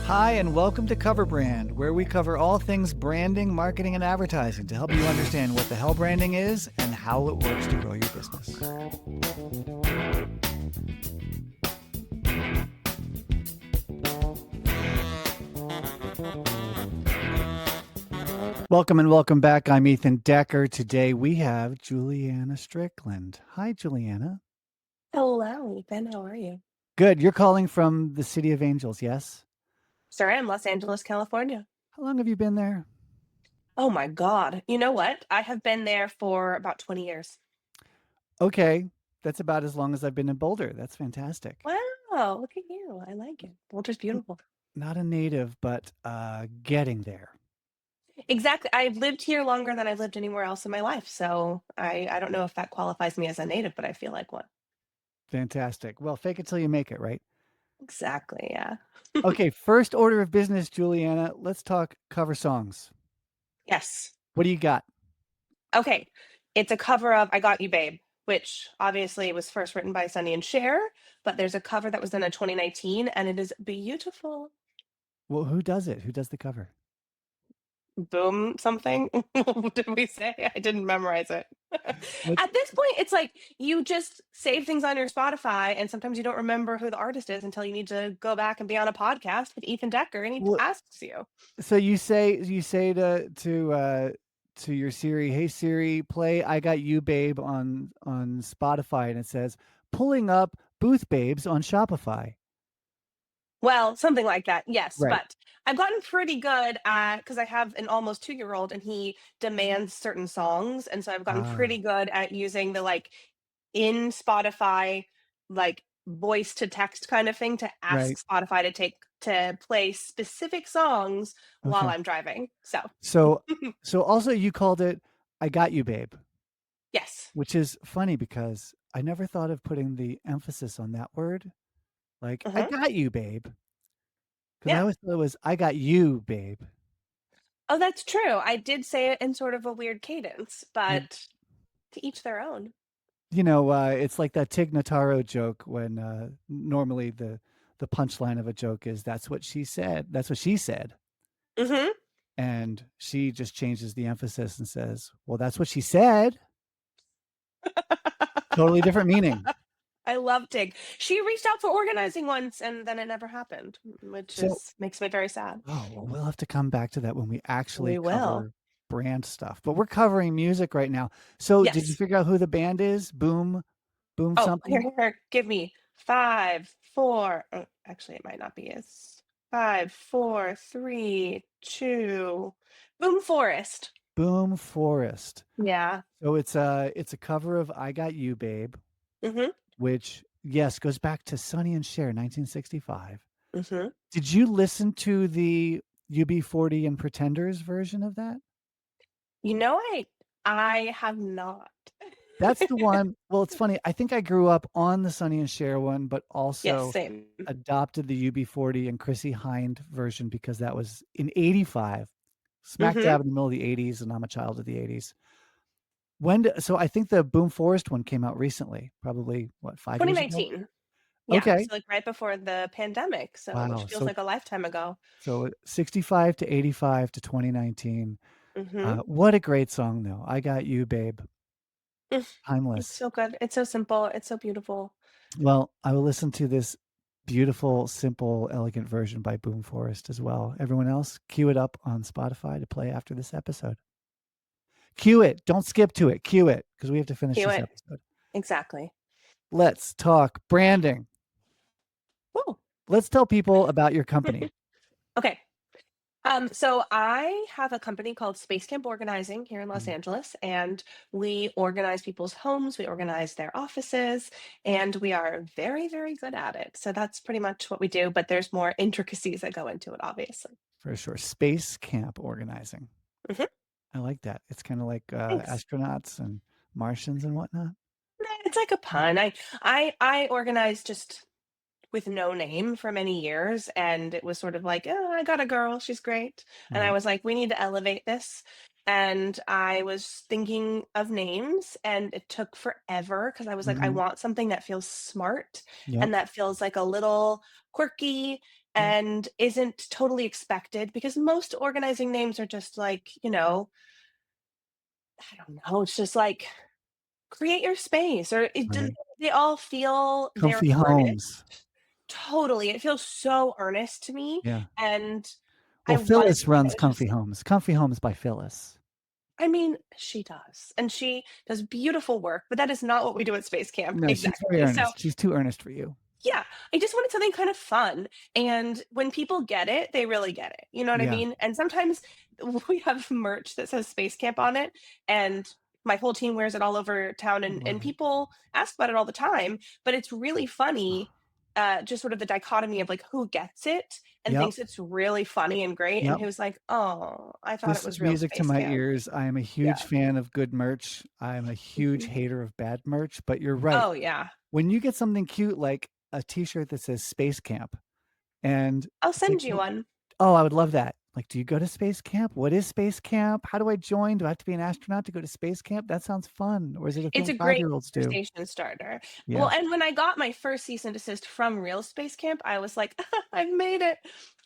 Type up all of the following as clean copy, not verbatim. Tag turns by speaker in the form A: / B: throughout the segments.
A: Hi, and welcome to Cover Brand, where we cover all things branding, marketing, and advertising to help you understand what the hell branding is and how it works to grow your business. Welcome and welcome back. I'm Ethan Decker. Today we have Julianna Strickland. Hi, Julianna.
B: Hello, Ethan. How are you?
A: Good. You're calling from the City of Angels, yes?
B: Sorry, I'm Los Angeles, California.
A: How long have you been there?
B: Oh my God. You know what? I have been there for about 20 years.
A: Okay. That's about as long as I've been in Boulder. That's fantastic.
B: Wow, look at you. I like it. Boulder's beautiful.
A: Not a native, but getting there.
B: Exactly. I've lived here longer than I've lived anywhere else in my life. So I don't know if that qualifies me as a native, but I feel like one.
A: Fantastic. Well, fake it till you make it, right?
B: Exactly. Yeah.
A: Okay, first order of business, Juliana. Let's talk cover songs.
B: Yes.
A: What do you got?
B: Okay. It's a cover of I Got You, Babe, which obviously was first written by Sonny and Cher, but there's a cover that was done in 2019 and it is beautiful.
A: Well, who does it? Who does the cover?
B: Boom something. What did we say? I didn't memorize it.
A: What?
B: At this point, it's like you just save things on your Spotify, and sometimes you don't remember who the artist is until you need to go back and be on a podcast with Ethan Decker, and he
A: What?
B: asks you.
A: So you say to your Siri, "Hey Siri, play I Got You Babe on Spotify," and it says pulling up Booth Babes on Shopify.
B: Well, something like that, yes.
A: Right.
B: But I've gotten pretty good at because I have an almost 2 year old and he demands certain songs. And so I've gotten
A: Ah,
B: pretty good at using the like in Spotify, like voice to text kind of thing to
A: right.
B: ask Spotify to play specific songs while
A: Okay.
B: I'm driving. So,
A: So so also you called it I Got You Babe,
B: yes.
A: which is funny because I never thought of putting the emphasis on that word. Like, I
B: Hmm.
A: got you, babe. Because I
B: Yeah.
A: always thought it was I got you, babe.
B: Oh, that's true. I did say it in sort of a weird cadence,
A: Like,
B: but to each their own.
A: it's like that Tig Notaro joke when normally the punchline of a joke is that's what she said. That's what she said.
B: Hmm.
A: And she just changes the emphasis and says, well, that's what she said. Totally different meaning.
B: I love Tig. She reached out for organizing once and then it never happened, which
A: So,
B: is makes me very sad.
A: oh, well, we'll have to come back to that when we actually
B: We will.
A: cover brand stuff. But we're covering music right now. So, did you
B: Yes.
A: figure out who the band is? Boom
B: Oh, here,
A: something?
B: here, here. Give me five, four. Actually, it might not be. It's five, four, three, two. Boom Forest.
A: Boom Forest.
B: Yeah.
A: So it's a cover of I Got You, Babe,
B: Mm-hmm.
A: which yes, goes back to Sonny and Cher, 1965.
B: Mm-hmm.
A: Did you listen to the UB40 and Pretenders version of that?
B: You know, I have not.
A: That's the one. Well, it's funny. I think I grew up on the Sonny and Cher one, but
B: Yes,
A: also
B: same.
A: adopted the UB40 and Chrissy Hind version because that was in 85, smack
B: Mm-hmm.
A: dab in the middle of the 80s, and I'm a child of the 80s. So I think the Boom Forest one came out recently, probably what, 5 years ago?
B: 2019. Yeah,
A: Okay.
B: so like right before the pandemic, so which
A: Wow.
B: feels
A: So
B: like a lifetime ago.
A: 65 to 85 to 2019.
B: Mm-hmm.
A: What a great song though. I Got You, Babe.
B: It's
A: Timeless.
B: so good. It's so simple. It's so beautiful.
A: Well, I will listen to this beautiful, simple, elegant version by Boom Forest as well. Everyone else, cue it up on Spotify to play after this episode. Cue it. Don't skip to it. Cue it because we have to finish
B: Cue
A: this
B: it.
A: episode.
B: Exactly.
A: Let's talk branding.
B: Woo.
A: Let's tell people about your company.
B: Okay. So I have a company called Space Camp Organizing here in Los
A: Mm.
B: Angeles, and we organize people's homes, we organize their offices, and we are very, very good at it. So that's pretty much what we do, but there's more intricacies that go into it, obviously.
A: For sure. Space camp organizing.
B: Hmm.
A: I like that. It's kind of like
B: Thanks.
A: astronauts and Martians and whatnot.
B: It's like a pun. I organized just with no name for many years, and it was sort of like, oh, I got a girl, she's great, and I
A: Right.
B: was like, we need to elevate this. And I was thinking of names, and it took forever because I was like, I
A: Hmm.
B: want something that feels smart
A: Yep.
B: and that feels like a little quirky
A: Yeah.
B: and isn't totally expected because most organizing names are just like, I don't know, it's just like create your space or
A: Right.
B: they all feel they're
A: Comfy
B: earnest.
A: homes.
B: Totally. It feels so earnest to me.
A: Yeah.
B: And
A: Well,
B: I wanted
A: Phyllis
B: it
A: runs
B: was just
A: Comfy Homes. Comfy Homes by Phyllis.
B: I mean, she does. And she does beautiful work, but that is not what we do at Space Camp.
A: No, she's very
B: Exactly. So
A: earnest. She's too earnest for you.
B: yeah, I just wanted something kind of fun, and when people get it, they really get it, you know what I
A: Yeah.
B: mean? And sometimes we have merch that says Space Camp on it, and my whole team wears it all over town, and
A: Love it.
B: people ask about it all the time, but it's really funny, just sort of the dichotomy of, like, who gets it and
A: Yep.
B: thinks it's really funny and great, and
A: Yep.
B: who's like, "Oh, I thought it
A: This is
B: was real
A: music to
B: Space
A: my
B: Camp."
A: ears. I am a huge
B: Yeah.
A: fan of good merch. I am a huge
B: Mhm.
A: hater of bad merch, but you're right.
B: Oh, yeah.
A: When you get something cute like a t-shirt that says Space Camp and
B: I'll
A: it's like,
B: send you one.
A: oh, I would love that. Like, do you go to space camp? What is space camp? How do I join? Do I have to be an astronaut to go to space camp? That sounds fun. Or is it a
B: It's
A: thing
B: a great
A: 5-year-olds do?
B: conversation starter. Well,
A: Yeah.
B: and when I got my first cease and desist from Real Space Camp, I was like, "I've made it."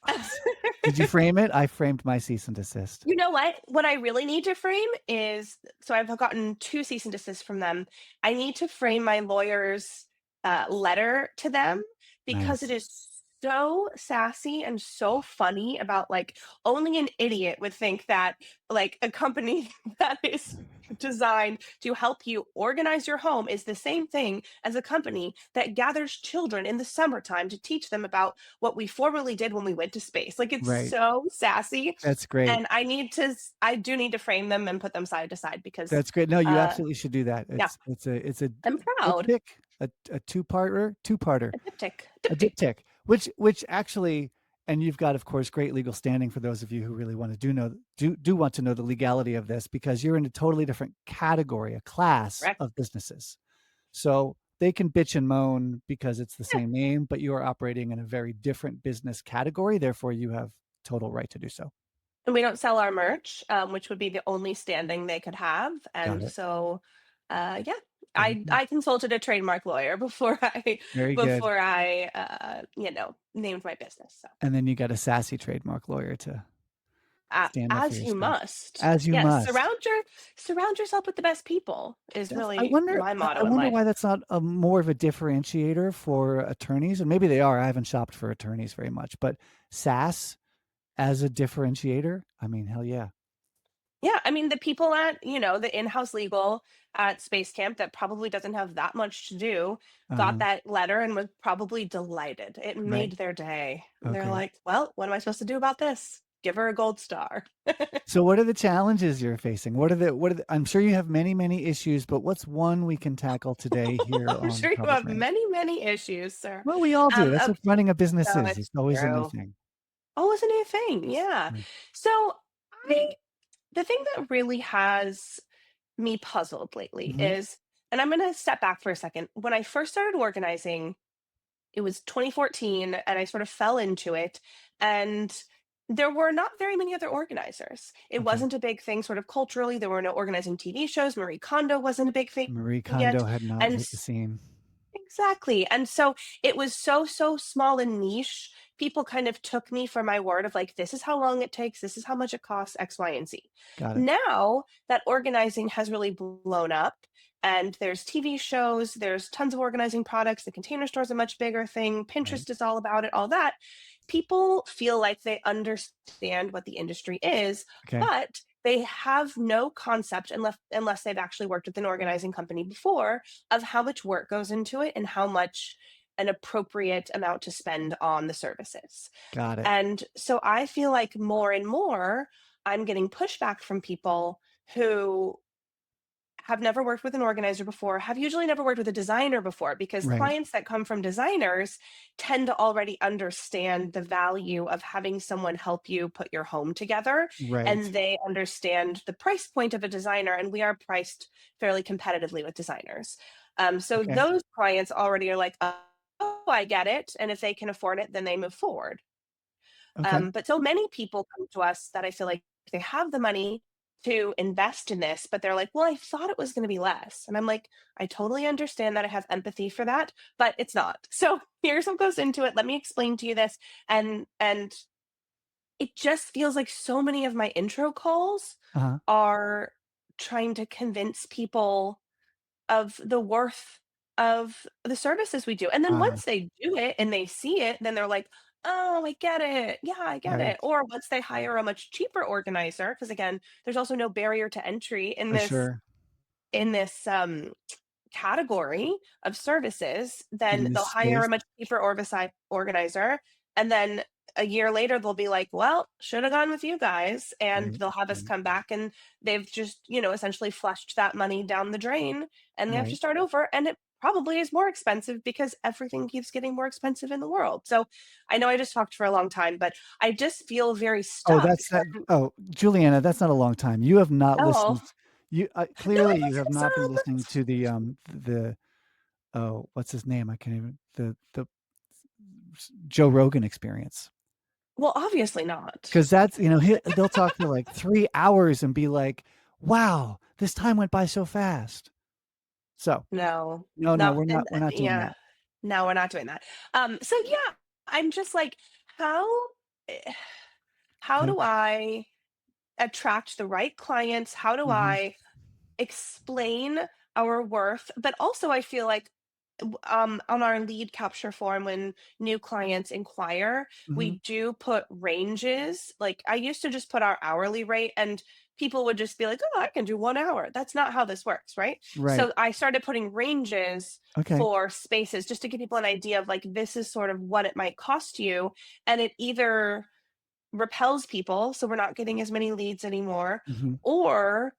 A: Awesome. Did you frame it? I framed my cease and desist.
B: You know what? What I really need to frame is so I've gotten 2 cease and desists from them. I need to frame my lawyer's, letter to them because it
A: Nice.
B: is so sassy and so funny about, like, only an idiot would think that, like, a company that is designed to help you organize your home is the same thing as a company that gathers children in the summertime to teach them about what we formerly did when we went to space. Like, it's
A: Right.
B: so sassy,
A: That's great.
B: and I do need to frame them and put them side to side because,
A: That's great. No, you
B: uh,
A: absolutely should do that.
B: yeah,
A: It's a
B: I'm proud.
A: diptych, a two-parter,
B: A diptych,
A: a
B: diptych.
A: diptych, which actually, and you've got, of course, great legal standing for those of you who really want to do want to know the legality of this because you're in a totally different category, a class
B: Correct.
A: of businesses. So they can bitch and moan because it's the
B: Yeah,
A: same name, but you are operating in a very different business category. Therefore, you have total right to do so.
B: and we don't sell our merch, which would be the only standing they could have,
A: Got
B: and
A: it.
B: so, yeah,
A: Very good.
B: I consulted a trademark lawyer before I
A: Very good.
B: named my business, so,
A: And then you got a sassy trademark lawyer to stand up for
B: as you
A: yourself,
B: must.
A: as you
B: Yes,
A: must.
B: surround yourself with the best people is
A: I
B: really
A: wonder
B: my
A: I
B: motto in
A: wonder
B: life.
A: why that's not a more of a differentiator for attorneys, and maybe they are. I haven't shopped for attorneys very much, but SaaS as a differentiator, I mean, hell yeah.
B: Yeah, I mean, the people at, the in-house legal at Space Camp that probably doesn't have that much to do got
A: Uh-huh.
B: that letter and was probably delighted. It
A: Right.
B: made their day. They're
A: Okay.
B: like, "Well, what am I supposed to do about this? Give her a gold star."
A: So what are the challenges you're facing? What are the I'm sure you have many, many issues, but what's one we can tackle today here
B: I'm
A: on
B: sure you
A: Public
B: have
A: Management?
B: many, many issues, sir.
A: Well, we all do. That's
B: Oh,
A: what running a business
B: no,
A: is.
B: it's
A: It's always a new
B: true.
A: thing.
B: Oh, isn't it a thing? Yeah.
A: Yeah.
B: So I the thing that really has me puzzled lately
A: Mhm.
B: is, and I'm gonna step back for a second. When I first started organizing, it was 2014 and I sort of fell into it, and there were not very many other organizers. It
A: Okay.
B: wasn't a big thing sort of culturally. There were no organizing TV shows. Marie Kondo wasn't a big thing
A: Marie
B: yet.
A: Kondo had not
B: And
A: hit the scene.
B: exactly. And so it was so, so small and niche. People kind of took me for my word of like, this is how long it takes, this is how much it costs, X, Y, and Z.
A: Got it.
B: Now that organizing has really blown up, and there's TV shows, there's tons of organizing products, the container store is a much bigger thing,
A: Right.
B: Pinterest is all about it, all that. People feel like they understand what the industry is,
A: Okay.
B: but they have no concept unless they've actually worked with an organizing company before of how much work goes into it and how much an appropriate amount to spend on the services.
A: Got it.
B: And so I feel like more and more I'm getting pushback from people who have never worked with an organizer before, have usually never worked with a designer before, because
A: Right.
B: clients that come from designers tend to already understand the value of having someone help you put your home together.
A: Right.
B: And they understand the price point of a designer, and we are priced fairly competitively with designers. So
A: Okay.
B: those clients already are like, oh, I get it. And if they can afford it, then they move forward.
A: Okay.
B: But so many people come to us that I feel like they have the money, to invest in this, but they're like, "Well, I thought it was gonna be less." And I'm like, "I totally understand that, I have empathy for that, but it's not." So, here's what goes into it, let me explain to you this, and it just feels like so many of my intro calls
A: Uh-huh.
B: are trying to convince people of the worth of the services we do, and then
A: Ah,
B: once they do it and they see it, then they're like, "Oh, I get it. Yeah, I get
A: right.
B: it." Or once they hire a much cheaper organizer, because again, there's also no barrier to entry
A: For sure.
B: in this, category of services,
A: In
B: then they'll
A: this
B: hire
A: space.
B: a much cheaper organizer, and then a year later, they'll be like, "Well, should have gone with you guys," and
A: Right,
B: they'll have us
A: right,
B: come back, and they've just, essentially flushed that money down the drain, and they have to
A: right.
B: start over, and it probably is more expensive because everything keeps getting more expensive in the world. So, I know I just talked for a long time, but I just feel very
A: Oh,
B: stuck.
A: that's that oh, Juliana, that's not a long time. You have not
B: Oh,
A: listened. You
B: no, I
A: clearly, you have
B: listened
A: not been
B: some.
A: listening to the oh, what's his name? I can't even the Joe Rogan Experience.
B: Well, obviously not.
A: Because that's, they'll talk for like 3 hours and be like, "Wow, this time went by so fast." So,
B: No,
A: no, no,
B: not
A: we're
B: and
A: not we're not doing
B: yeah.
A: that.
B: No, we're not doing that. So yeah, I'm just like, how eh, how
A: Okay.
B: do I attract the right clients? How do
A: Mhm,
B: I explain our worth? But also I feel like on our lead capture form when new clients inquire,
A: mhm.
B: we do put ranges. Like I used to just put our hourly rate and people would just be like, "Oh, I can do 1 hour." That's not how this works, right?
A: Right.
B: So I started putting ranges
A: Okay.
B: for spaces just to give people an idea of like this is sort of what it might cost you, and it either repels people so we're not getting as many leads anymore,
A: Mhm,
B: or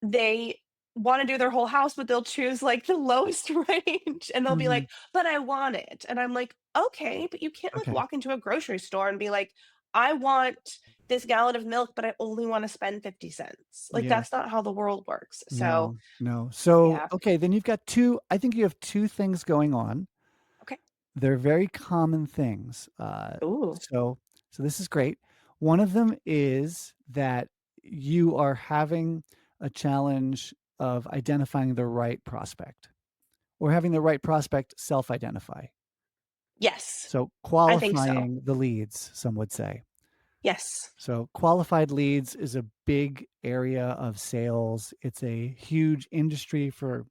B: they wanna do their whole house, but they'll choose, like, the lowest range, and they'll be
A: mhm.
B: like, "But I want it." And I'm like, "Okay, but you can't, like,
A: Okay.
B: walk into a grocery store and be like, 'I want this gallon of milk, but I only wanna spend 50 cents.'" Like,
A: Yeah.
B: that's not how the world works. So,
A: No, no. So,
B: yeah.
A: okay, then you've got 2 I think you have 2 things going on.
B: Okay.
A: They're very common things.
B: Ooh.
A: So this is great. One of them is that you are having a challenge of identifying the right prospect or having the right prospect self-identify.
B: Yes.
A: So
B: I think so.
A: qualifying the leads, some would say.
B: Yes.
A: So qualified leads is a big area of sales. It's a huge industry for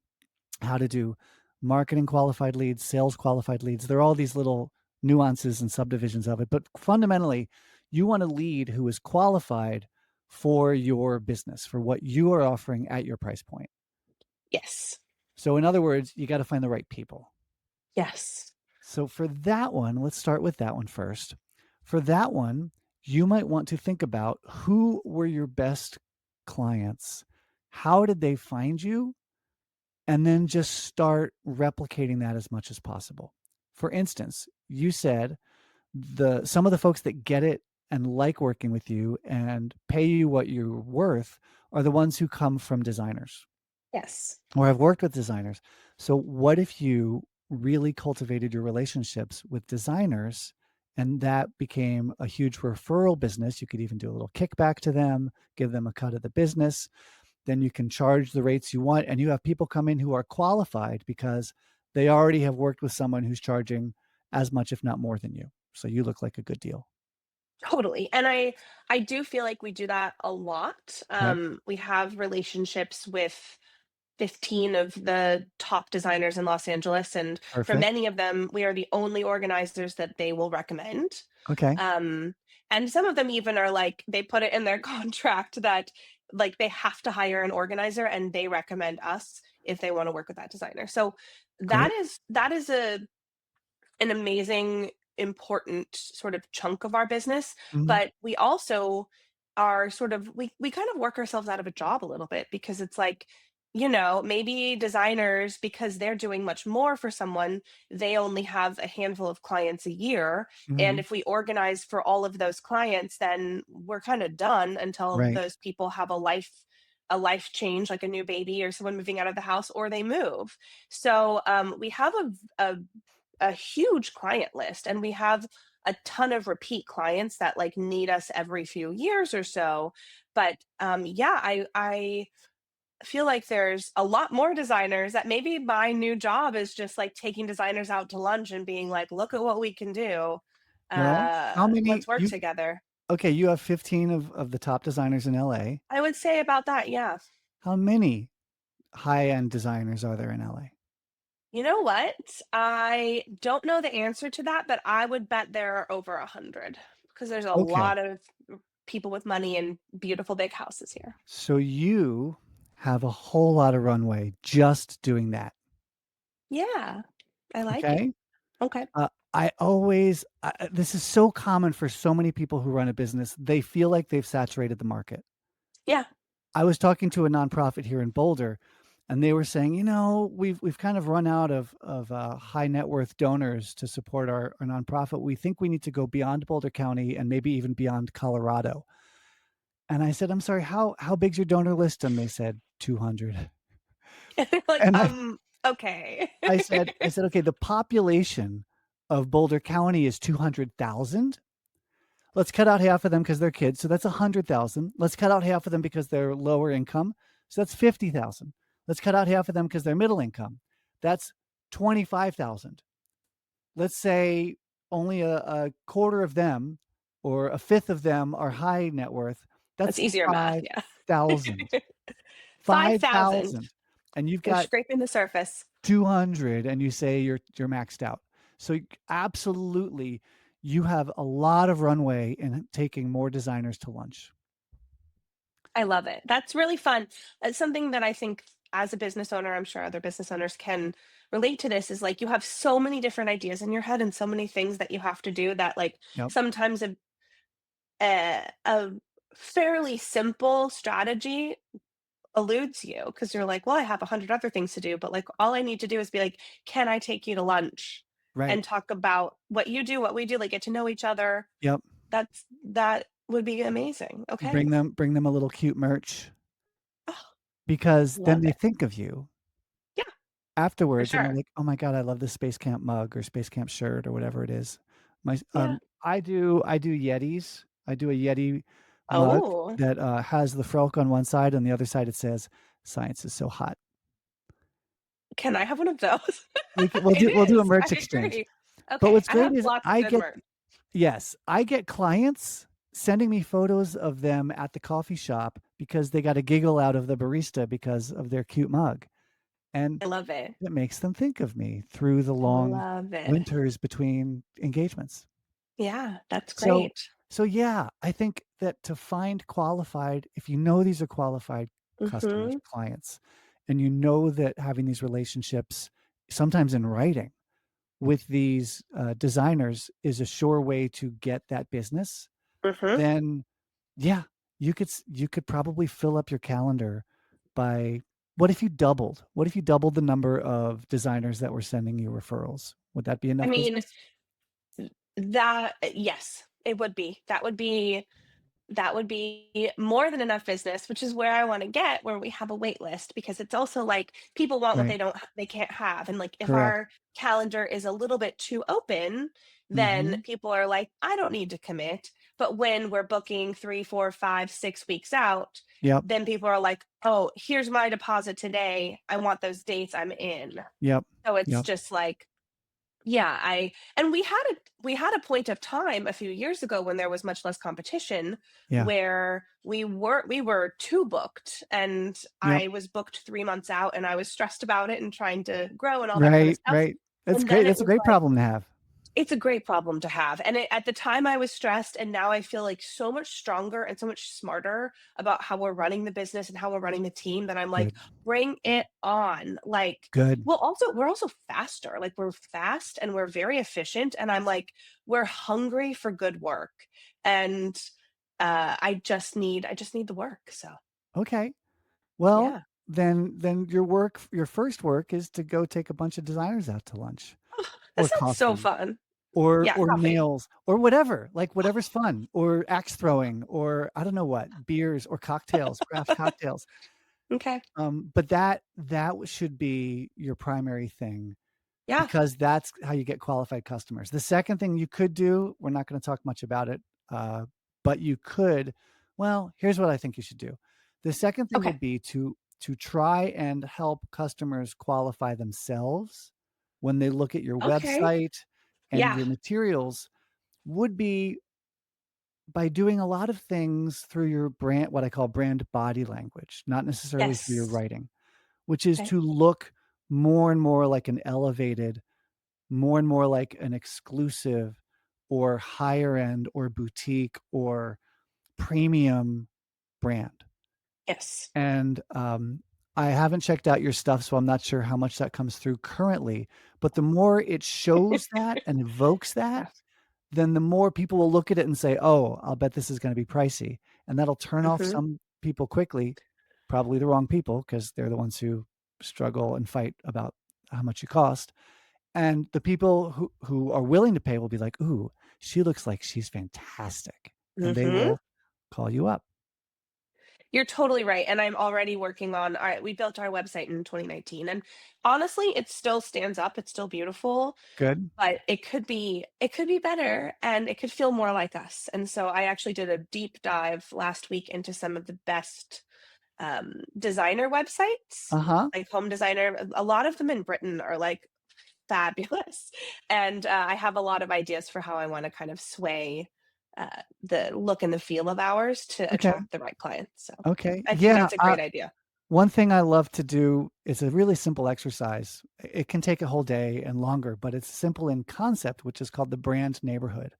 A: how to do marketing qualified leads, sales qualified leads. There are all these little nuances and subdivisions of it, but fundamentally, you want a lead who is qualified for your business, for what you are offering at your price point.
B: Yes.
A: So, in other words, you got to find the right people.
B: Yes.
A: So, for that one, let's start with that one first. For that one, you might want to think about who were your best clients? How did they find you? And then just start replicating that as much as possible. For instance, you said the some of the folks that get it and like working with you and pay you what you're worth are the ones who come from designers
B: Yes.
A: or have worked with designers. So what if you really cultivated your relationships with designers and that became a huge referral business? You could even do a little kickback to them, give them a cut of the business, then you can charge the rates you want. And you have people come in who are qualified because they already have worked with someone who's charging as much, if not more than you. So you look like a good deal.
B: Totally. And I do feel like we do that a lot.
A: Okay.
B: We have relationships with 15 of the top designers in Los Angeles, and for
A: Perfect.
B: many of them, we are the only organizers that they will recommend.
A: Okay.
B: Um, and some of them even are like they put it in their contract that like they have to hire an organizer and they recommend us if they want to work with that designer. So
A: Great.
B: that is an amazing, important sort of chunk of our business,
A: Mhm.
B: but we also are sort of we kind of work ourselves out of a job a little bit because it's like, maybe designers because they're doing much more for someone, they only have a handful of clients a year, and
A: Mhm.
B: if we organize for all of those clients, then we're kind of done until
A: Right.
B: those people have a life change like a new baby or someone moving out of the house or they move. So we have a huge client list and we have a ton of repeat clients that like need us every few years or so. But yeah, I feel like there's a lot more designers that maybe my new job is just like taking designers out to lunch and being like, look at what we can do.
A: Well, how
B: Let's
A: many
B: work
A: you
B: together.
A: okay, you have 15 of the top designers in LA.
B: I would say about that, yeah.
A: How many high-end designers are there in LA?
B: You know what? I don't know the answer to that, but I would bet there are over 100 because there's a
A: Okay.
B: lot of people with money and beautiful big houses here.
A: So you have a whole lot of runway just doing that,
B: Yeah, I like it.
A: okay?
B: Okay.
A: I always this is so common for so many people who run a business. They feel like they've saturated the market.
B: Yeah.
A: I was talking to a nonprofit here in Boulder, and they were saying, you know, we've kind of run out of high net worth donors to support our nonprofit. We think we need to go beyond Boulder County and maybe even beyond Colorado. And I said, I'm sorry, how big's your donor list? And they said 200.
B: Like,
A: And
B: okay.
A: I said, okay, the population of Boulder County is 200,000. Let's cut out half of them because they're kids. So that's 100,000. Let's cut out half of them because they're lower income. So that's 50,000. Let's cut out half of them because they're middle income. That's 25,000. Let's say only a quarter of them or a fifth of them are high net worth.
B: That's
A: That's
B: easier math, yeah.
A: 5,000.
B: 5,000.
A: 5,000. And you've
B: You're
A: got
B: scraping the surface.
A: 200 and you say you're maxed out. So absolutely you have a lot of runway in taking more designers to lunch.
B: I love it. That's really fun. It's something that I think as a business owner, I'm sure other business owners can relate to this is like you have so many different ideas in your head and so many things that you have to do that like
A: Yep.
B: sometimes a fairly simple strategy eludes you because you're like, well, I have 100 other things to do, but like all I need to do is be like, can I take you to lunch
A: Right.
B: and talk about what you do, what we do, like get to know each other.
A: Yep.
B: That would be amazing. Okay.
A: Bring them a little cute merch
B: Oh,
A: because then
B: love
A: they
B: it.
A: think of you
B: Yeah, for
A: afterwards and they're
B: sure.
A: like, "Oh my god, I love this Space Camp mug or Space Camp shirt or whatever it is." My
B: Yeah.
A: I do Yetis. I do a Yeti mug
B: Oh,
A: that has the frelk on one side, on the other side it says, "Science is so hot."
B: can I have one of those? It
A: We'll do a
B: is. I
A: merch exchange.
B: agree.
A: But
B: Okay,
A: what's
B: I
A: great
B: have
A: is
B: lots of
A: I
B: good
A: get
B: merch.
A: yes, I get clients sending me photos of them at the coffee shop because they got a giggle out of the barista because of their cute mug, and
B: I love it.
A: it makes them think of me through the
B: I
A: long
B: love it.
A: winters between engagements.
B: Yeah, that's
A: So
B: great.
A: yeah, I think that to find qualified if you know these are qualified customers,
B: Mhm.
A: clients, and you know that having these relationships, sometimes in writing, with these, designers is a sure way to get that business,
B: Mhm.
A: then yeah, you could probably fill up your calendar by what if you doubled? What if you doubled the number of designers that were sending you referrals? Would that be
B: I
A: enough
B: mean,
A: business?
B: that yes, it would be. That would be more than enough business, which is where I wanna get, where we have a wait list, because it's also like people want what
A: Right.
B: they can't have, and, like, if
A: Correct.
B: our calendar is a little bit too open, then
A: Mhm.
B: people are like, "I don't need to commit," but when we're booking 3, 4, 5, 6 weeks out,
A: Yep.
B: then people are like, "Oh, here's my deposit today. I want those dates, I'm in."
A: Yep.
B: So it's
A: Yep.
B: just like yeah, I and we had a point of time a few years ago when there was much less competition
A: Yeah.
B: where we were too booked and
A: Yep.
B: I was booked 3 months out and I was stressed about it and trying to grow and all that kind of
A: Right,
B: stuff.
A: right. That's
B: And
A: great.
B: then it
A: That's a
B: was
A: great
B: like
A: problem to have.
B: it's a great problem to have, and at the time, I was stressed, and now I feel, like, so much stronger and so much smarter about how we're running the business and how we're running the team that I'm like,
A: Good.
B: "Bring it on." Like,
A: Good.
B: we're also faster, like, we're fast and we're very efficient, and I'm like, "We're hungry for good work," and, I just need the work, so,
A: Okay. Well,
B: yeah.
A: then your first work is to go take a bunch of designers out to lunch
B: That
A: or
B: sounds so
A: coffee
B: fun. Yeah,
A: or
B: coffee.
A: nails or whatever, like whatever's fun or axe throwing or I don't know what, beers or cocktails, craft cocktails.
B: Okay.
A: But that should be your primary thing.
B: Yeah.
A: because that's how you get qualified customers. The second thing you could do, we're not gonna talk much about it, but you could well, here's what I think you should do. The second thing
B: Okay.
A: would be to try and help customers qualify themselves when they look at your
B: Okay.
A: website and
B: Yeah.
A: your materials would be by doing a lot of things through your brand what I call brand body language, not necessarily through your
B: Yes.
A: writing, which is
B: Okay.
A: to look more and more like an elevated, more and more like an exclusive or higher end or boutique or premium brand.
B: Yes.
A: And, I haven't checked out your stuff, so I'm not sure how much that comes through currently, but the more it shows that and evokes that,
B: Yes.
A: then the more people will look at it and say, "Oh, I'll bet this is gonna be pricey," and that'll turn off
B: Mhm.
A: some people quickly, probably the wrong people because 'cause they're the ones who struggle and fight about how much you cost, and the people who are willing to pay will be like, "Ooh, she looks like she's fantastic," and they
B: Mhm.
A: will call you up.
B: You're totally right, and I'm already working on we built our website in 2019, and honestly, it still stands up, it's still beautiful,
A: Good.
B: but it could be better, and it could feel more like us, and so I actually did a deep dive last week into some of the best, designer websites,
A: Uh-huh.
B: like home designer a lot of them in Britain are, like, fabulous, and, I have a lot of ideas for how I wanna kind of sway, the look and the feel of ours to
A: Okay.
B: attract the right clients, so
A: Okay.
B: I think
A: Yeah,
B: that's a great idea.
A: one thing I love to do is a really simple exercise. It can take a whole day and longer, but it's simple in concept, which is called the brand neighborhood,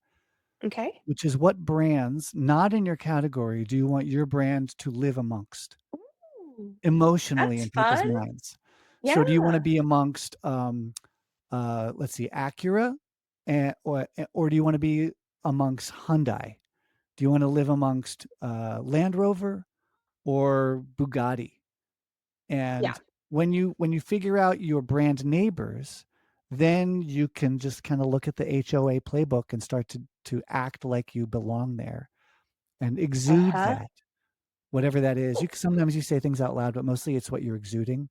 B: Okay.
A: which is what brands, not in your category, do you want your brand to live amongst
B: Ooh,
A: emotionally
B: that's
A: in people's
B: fun.
A: minds? So do you wanna
B: Yeah.
A: be amongst, let's see, Acura, or do you wanna be amongst Hyundai? Do you wanna live amongst, Land Rover or Bugatti?
B: Yeah.
A: And when you figure out your brand neighbors, then you can just kinda look at the HOA playbook and start to act like you belong there and exude
B: Uh-huh.
A: that, whatever that is. Sometimes you say things out loud, but mostly it's what you're exuding.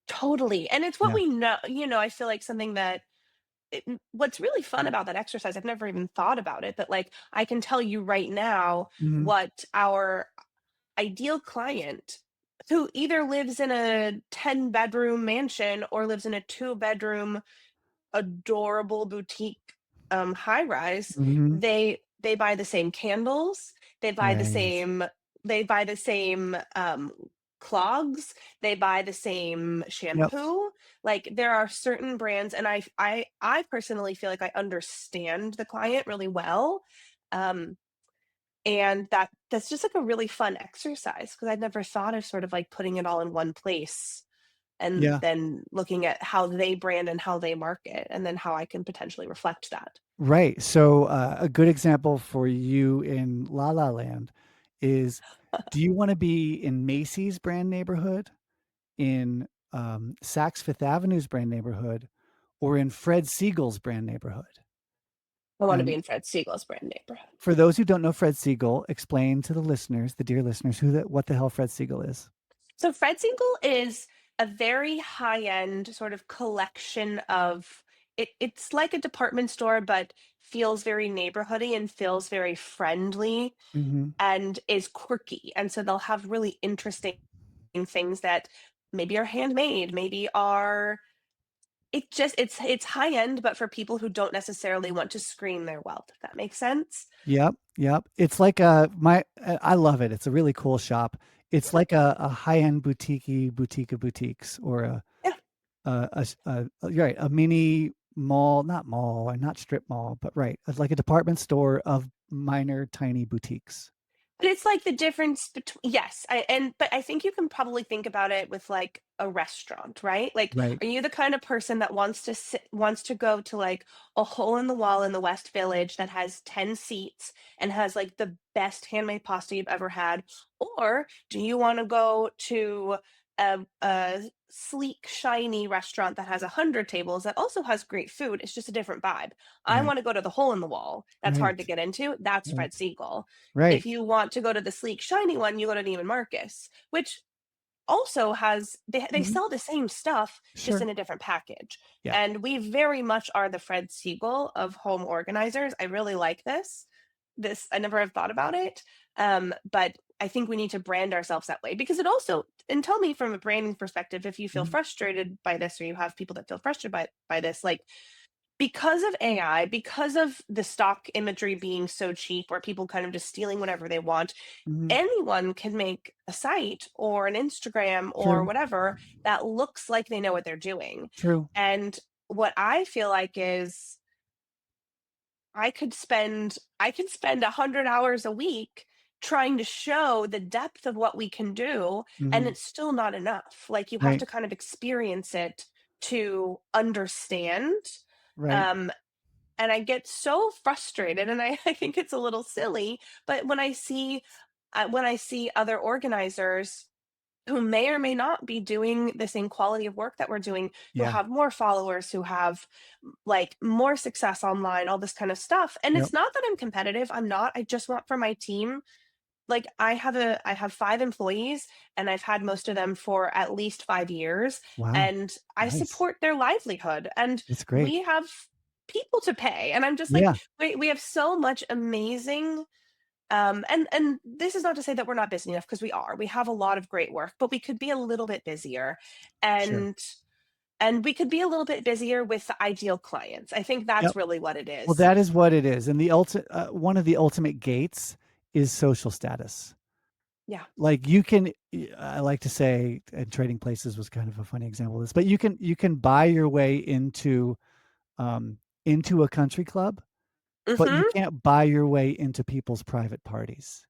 B: Totally, and it's what
A: Yeah.
B: we know I feel like something that what's really fun about that exercise, I've never even thought about it, but, like, I can tell you right now
A: Mhm.
B: what our ideal client who either lives in a 10-bedroom mansion or lives in a two-bedroom adorable boutique, high rise,
A: Mhm.
B: they buy the same candles, they buy the
A: Right.
B: same they buy the same, clogs, they buy the same
A: Yep.
B: shampoo, like, there are certain brands and I personally feel like I understand the client really well, um, and that's just, like, a really fun exercise because 'cause I'd never thought of sort of, like, putting it all in one place and
A: Yeah.
B: then looking at how they brand and how they market, and then how I can potentially reflect that.
A: Right. So, a good example for you in La La Land is, do you wanna be in Macy's brand neighborhood, in, Saks Fifth Avenue's brand neighborhood, or in Fred Segal's brand neighborhood?
B: I wanna be
A: And
B: in Fred Segal's brand neighborhood.
A: for those who don't know Fred Segal, explain to the listeners, the dear listeners, what the hell Fred Segal is.
B: So Fred Segal is a very high-end sort of collection of it's like a department store, but feels very neighborhoody and feels very friendly
A: Mhm.
B: and is quirky, and so they'll have really interesting things that maybe are handmade, maybe are it's high end, but for people who don't necessarily want to scream their wealth, if that makes sense.
A: Yep, yep. It's like I love it. It's a really cool shop. It's like a high-end boutique of boutiques or
B: Yeah.
A: you're right, a mini mall, not mall and not strip mall, but right, it's like a department store of minor tiny boutiques.
B: But it's like the difference between yes, but I think you can probably think about it with like a restaurant, right? Like,
A: Right.
B: are you the kind of person that wants to go to like a hole in the wall in the West Village that has 10 seats and has like the best handmade pasta you've ever had? Or do you want to go to a sleek, shiny restaurant that has 100 tables that also has great food? It's just a different vibe. I
A: Right.
B: want to go to the hole in the wall. That's hard to
A: Right.
B: get into. That's Fred
A: Right.
B: Segal. If
A: Right.
B: you want to go to the sleek, shiny one, you go to Neiman Marcus, which also has they
A: Mhm.
B: sell the same stuff just
A: Sure.
B: in a different package.
A: Yeah.
B: And we very much are the Fred Segal of home organizers. I really like this. I never have thought about it. But I think we need to brand ourselves that way because it also, and tell me from a branding perspective if you feel
A: Mhm.
B: frustrated by this or you have people that feel frustrated by this, like because of AI, because of the stock imagery being so cheap or people kind of just stealing whatever they want,
A: Mhm.
B: anyone can make a site or an Instagram or
A: True.
B: whatever that looks like they know what they're doing.
A: True.
B: And what I feel like is I could spend 100 hours a week trying to show the depth of what we can do, and
A: Mhm.
B: it's still not enough. Like, you have
A: Right.
B: to kind of experience it to understand.
A: Right.
B: Um, and I get so frustrated, and I think it's a little silly, but when I see other organizers who may or may not be doing the same quality of work that we're doing, who
A: Yeah.
B: have more followers, who have like more success online, all this kind of stuff. And
A: Yep.
B: it's not that I'm competitive. I'm not. I just want for my team. Like I have 5 employees and I've had most of them for at least 5 years.
A: Wow.
B: And I
A: Nice.
B: support their livelihood. And
A: That's great.
B: we have people to pay. And I'm just like,
A: Yeah.
B: we have so much amazing and this is not to say that we're not busy enough because we are. We have a lot of great work, but we could be a little bit busier.
A: Sure.
B: And we could be a little bit busier with the ideal clients. I think
A: Yep.
B: that's really what it
A: Well,
B: is.
A: that is what it is, and one of the ultimate gates is social status.
B: Yeah.
A: Like, I like to say, and Trading Places was kind of a funny example of this, but you can buy your way into a country club, but you
B: Mhm.
A: can't buy your way into people's private parties.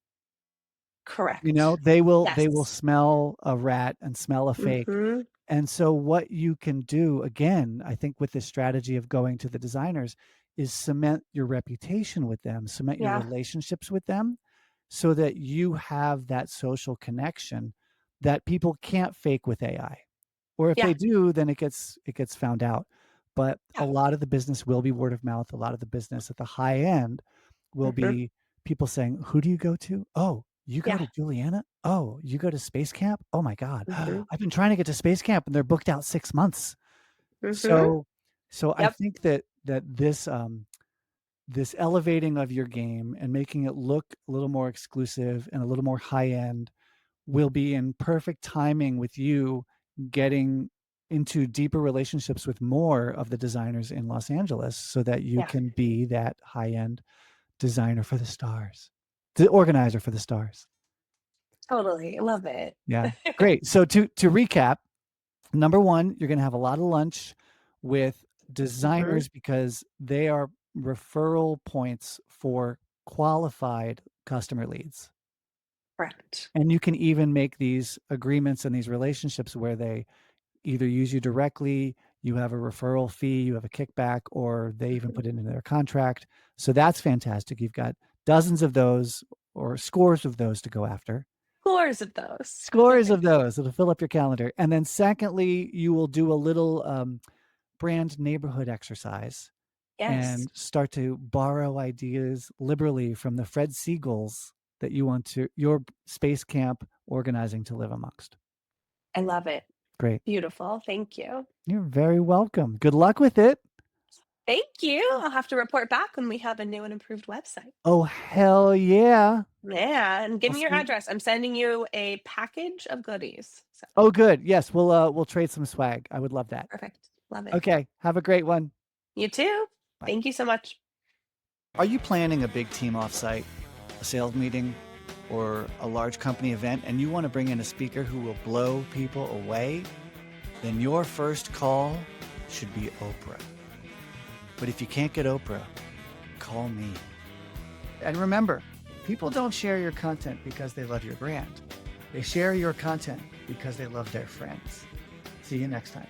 B: Correct.
A: They will
B: Yes.
A: smell a rat and smell a fake.
B: Mhm.
A: And so what you can do, again, I think with this strategy of going to the designers, is cement your reputation with them, cement your
B: Yeah.
A: relationships with them, so that you have that social connection that people can't fake with AI. Or if
B: Yeah.
A: they do, then it gets found out. But a
B: Yeah.
A: lot of the business will be word of mouth. A lot of the business at the high end will
B: Mhm.
A: be people saying, "Who do you go to? Oh, you go
B: Yeah.
A: to Juliana? Oh, you go to space camp? Oh my god.
B: Mhm.
A: I've been trying to get to space camp and they're booked out 6 months."
B: Mhm.
A: So I
B: Yep.
A: think that this elevating of your game and making it look a little more exclusive and a little more high end will be in perfect timing with you getting into deeper relationships with more of the designers in Los Angeles so that you
B: Yeah.
A: can be that high-end designer for the stars, the organizer for the stars.
B: Totally. I love it.
A: Yeah, great. So to recap, number 1, you're gonna have a lot of lunch with
B: Mhm.
A: designers because they are referral points for qualified customer leads.
B: Correct.
A: And you can even make these agreements and these relationships where they either use you directly, you have a referral fee, you have a kickback, or they even
B: Mhm.
A: put it in their contract. So that's fantastic. You've got dozens of those or scores of those to go after.
B: Scores of those.
A: Scores of those. It'll fill up your calendar. And then secondly, you will do a little brand neighborhood exercise
B: Yes.
A: and start to borrow ideas liberally from the Fred Segals that you want to your space camp organizing to live amongst.
B: I love it.
A: Great.
B: Beautiful. Thank you.
A: You're very welcome. Good luck with it.
B: Thank you. I'll have to report back when we have a new and improved website.
A: Oh, hell yeah.
B: Yeah, and give
A: I'll
B: me your
A: see.
B: address. I'm sending you a package of goodies. So,
A: Oh, good. Yes, we'll trade some swag. I would love that.
B: perfect. Love it.
A: Okay, have a great one.
B: You too.
A: Bye.
B: Thank you so much.
A: Are you planning a big team offsite, a sales meeting, or a large company event, and you want to bring in a speaker who will blow people away? Then your first call should be Oprah. But if you can't get Oprah, call me. And remember, people don't share your content because they love your brand. They share your content because they love their friends. See you next time.